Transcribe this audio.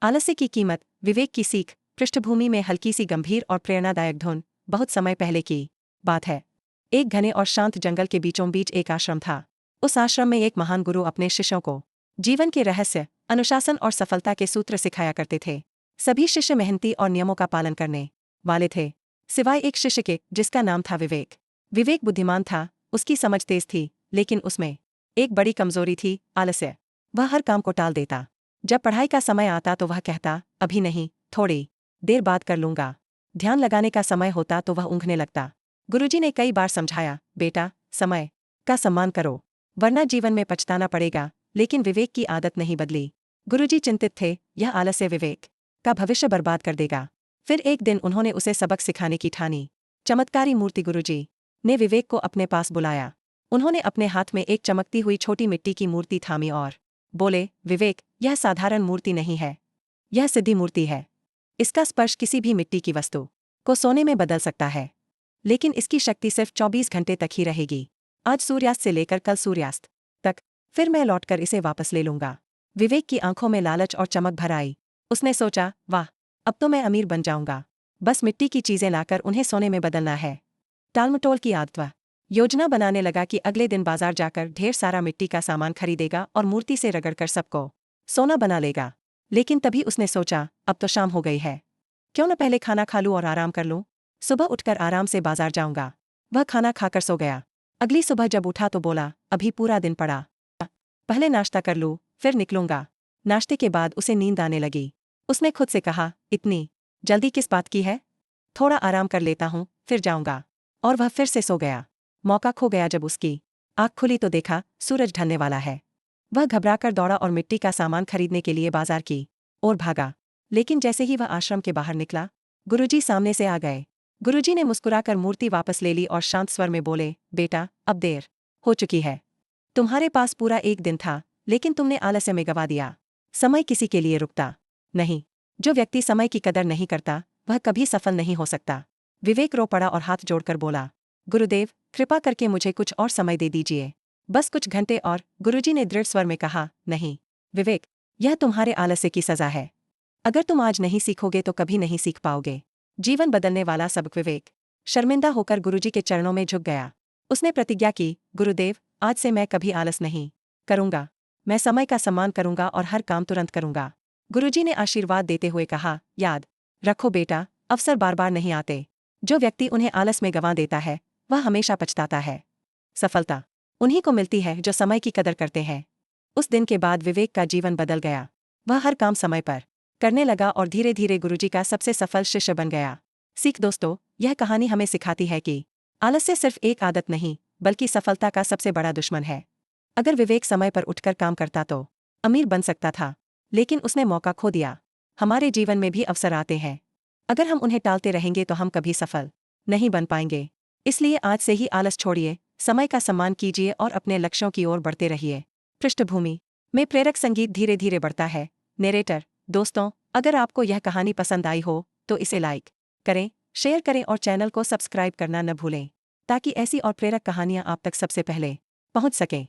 आलस्य की कीमत, विवेक की सीख। पृष्ठभूमि में हल्की सी गंभीर और प्रेरणादायक धुन। बहुत समय पहले की बात है। एक घने और शांत जंगल के बीचों बीच एक आश्रम था। उस आश्रम में एक महान गुरु अपने शिष्यों को जीवन के रहस्य, अनुशासन और सफलता के सूत्र सिखाया करते थे। सभी शिष्य मेहनती और नियमों का पालन करने वाले थे, सिवाय एक शिष्य के जिसका नाम था विवेक। विवेक बुद्धिमान था, उसकी समझ तेज थी, लेकिन उसमें एक बड़ी कमजोरी थी, आलस्य। वह हर काम को टाल देता। जब पढ़ाई का समय आता तो वह कहता, अभी नहीं, थोड़ी देर बाद कर लूंगा। ध्यान लगाने का समय होता तो वह ऊँघने लगता। गुरुजी ने कई बार समझाया, बेटा, समय का सम्मान करो, वरना जीवन में पछताना पड़ेगा। लेकिन विवेक की आदत नहीं बदली। गुरुजी चिंतित थे, यह आलस्य विवेक का भविष्य बर्बाद कर देगा। फिर एक दिन उन्होंने उसे सबक सिखाने की ठानी। चमत्कारी मूर्ति। गुरुजी ने विवेक को अपने पास बुलाया। उन्होंने अपने हाथ में एक चमकती हुई छोटी मिट्टी की मूर्ति थामी और बोले, विवेक, यह साधारण मूर्ति नहीं है, यह सिद्धि मूर्ति है। इसका स्पर्श किसी भी मिट्टी की वस्तु को सोने में बदल सकता है, लेकिन इसकी शक्ति सिर्फ 24 घंटे तक ही रहेगी। आज सूर्यास्त से लेकर कल सूर्यास्त तक, फिर मैं लौटकर इसे वापस ले लूंगा। विवेक की आंखों में लालच और चमक भर आई। उसने सोचा, वाह, अब तो मैं अमीर बन जाऊंगा। बस मिट्टी की चीजें लाकर उन्हें सोने में बदलना है। टालमटोल की आदत। वह योजना बनाने लगा कि अगले दिन बाजार जाकर ढेर सारा मिट्टी का सामान खरीदेगा और मूर्ति से रगड़कर सबको सोना बना लेगा। लेकिन तभी उसने सोचा, अब तो शाम हो गई है, क्यों न पहले खाना खा लूं और आराम कर लूं। सुबह उठकर आराम से बाजार जाऊंगा। वह खाना खाकर सो गया। अगली सुबह जब उठा तो बोला, अभी पूरा दिन पड़ा, पहले नाश्ता कर लूं, फिर निकलूंगा। नाश्ते के बाद उसे नींद आने लगी। उसने खुद से कहा, इतनी जल्दी किस बात की है, थोड़ा आराम कर लेता हूं, फिर जाऊंगा। और वह फिर से सो गया। मौका खो गया। जब उसकी आँख खुली तो देखा, सूरज ढलने वाला है। वह घबराकर दौड़ा और मिट्टी का सामान खरीदने के लिए बाजार की ओर भागा। लेकिन जैसे ही वह आश्रम के बाहर निकला, गुरुजी सामने से आ गए। गुरुजी ने मुस्कुराकर मूर्ति वापस ले ली और शांत स्वर में बोले, बेटा, अब देर हो चुकी है। तुम्हारे पास पूरा एक दिन था, लेकिन तुमने आलस्य में गवा दिया। समय किसी के लिए रुकता नहीं। जो व्यक्ति समय की कदर नहीं करता, वह कभी सफल नहीं हो सकता। विवेक रो पड़ा और हाथ जोड़कर बोला, गुरुदेव, कृपा करके मुझे कुछ और समय दे दीजिए, बस कुछ घंटे और। गुरुजी ने दृढ़ स्वर में कहा, नहीं विवेक, यह तुम्हारे आलस्य की सजा है। अगर तुम आज नहीं सीखोगे तो कभी नहीं सीख पाओगे। जीवन बदलने वाला सबक। विवेक शर्मिंदा होकर गुरुजी के चरणों में झुक गया। उसने प्रतिज्ञा की, गुरुदेव, आज से मैं कभी आलस नहीं करूंगा। मैं समय का सम्मान करूंगा और हर काम तुरंत करूंगा। गुरुजी ने आशीर्वाद देते हुए कहा, याद रखो बेटा, अवसर बार बार नहीं आते। जो व्यक्ति उन्हें आलस में गंवा देता है, वह हमेशा पछताता है। सफलता उन्हीं को मिलती है जो समय की कदर करते हैं। उस दिन के बाद विवेक का जीवन बदल गया। वह हर काम समय पर करने लगा और धीरे धीरे गुरुजी का सबसे सफल शिष्य बन गया। सीख। दोस्तों, यह कहानी हमें सिखाती है कि आलस्य सिर्फ एक आदत नहीं, बल्कि सफलता का सबसे बड़ा दुश्मन है। अगर विवेक समय पर उठकर काम करता तो अमीर बन सकता था, लेकिन उसने मौका खो दिया। हमारे जीवन में भी अवसर आते हैं, अगर हम उन्हें टालते रहेंगे तो हम कभी सफल नहीं बन पाएंगे। इसलिए आज से ही आलस छोड़िए, समय का सम्मान कीजिए और अपने लक्ष्यों की ओर बढ़ते रहिए। पृष्ठभूमि में प्रेरक संगीत धीरे धीरे बढ़ता है। नरेटर। दोस्तों, अगर आपको यह कहानी पसंद आई हो तो इसे लाइक करें, शेयर करें और चैनल को सब्सक्राइब करना न भूलें, ताकि ऐसी और प्रेरक कहानियां आप तक सबसे पहले पहुंच सकें।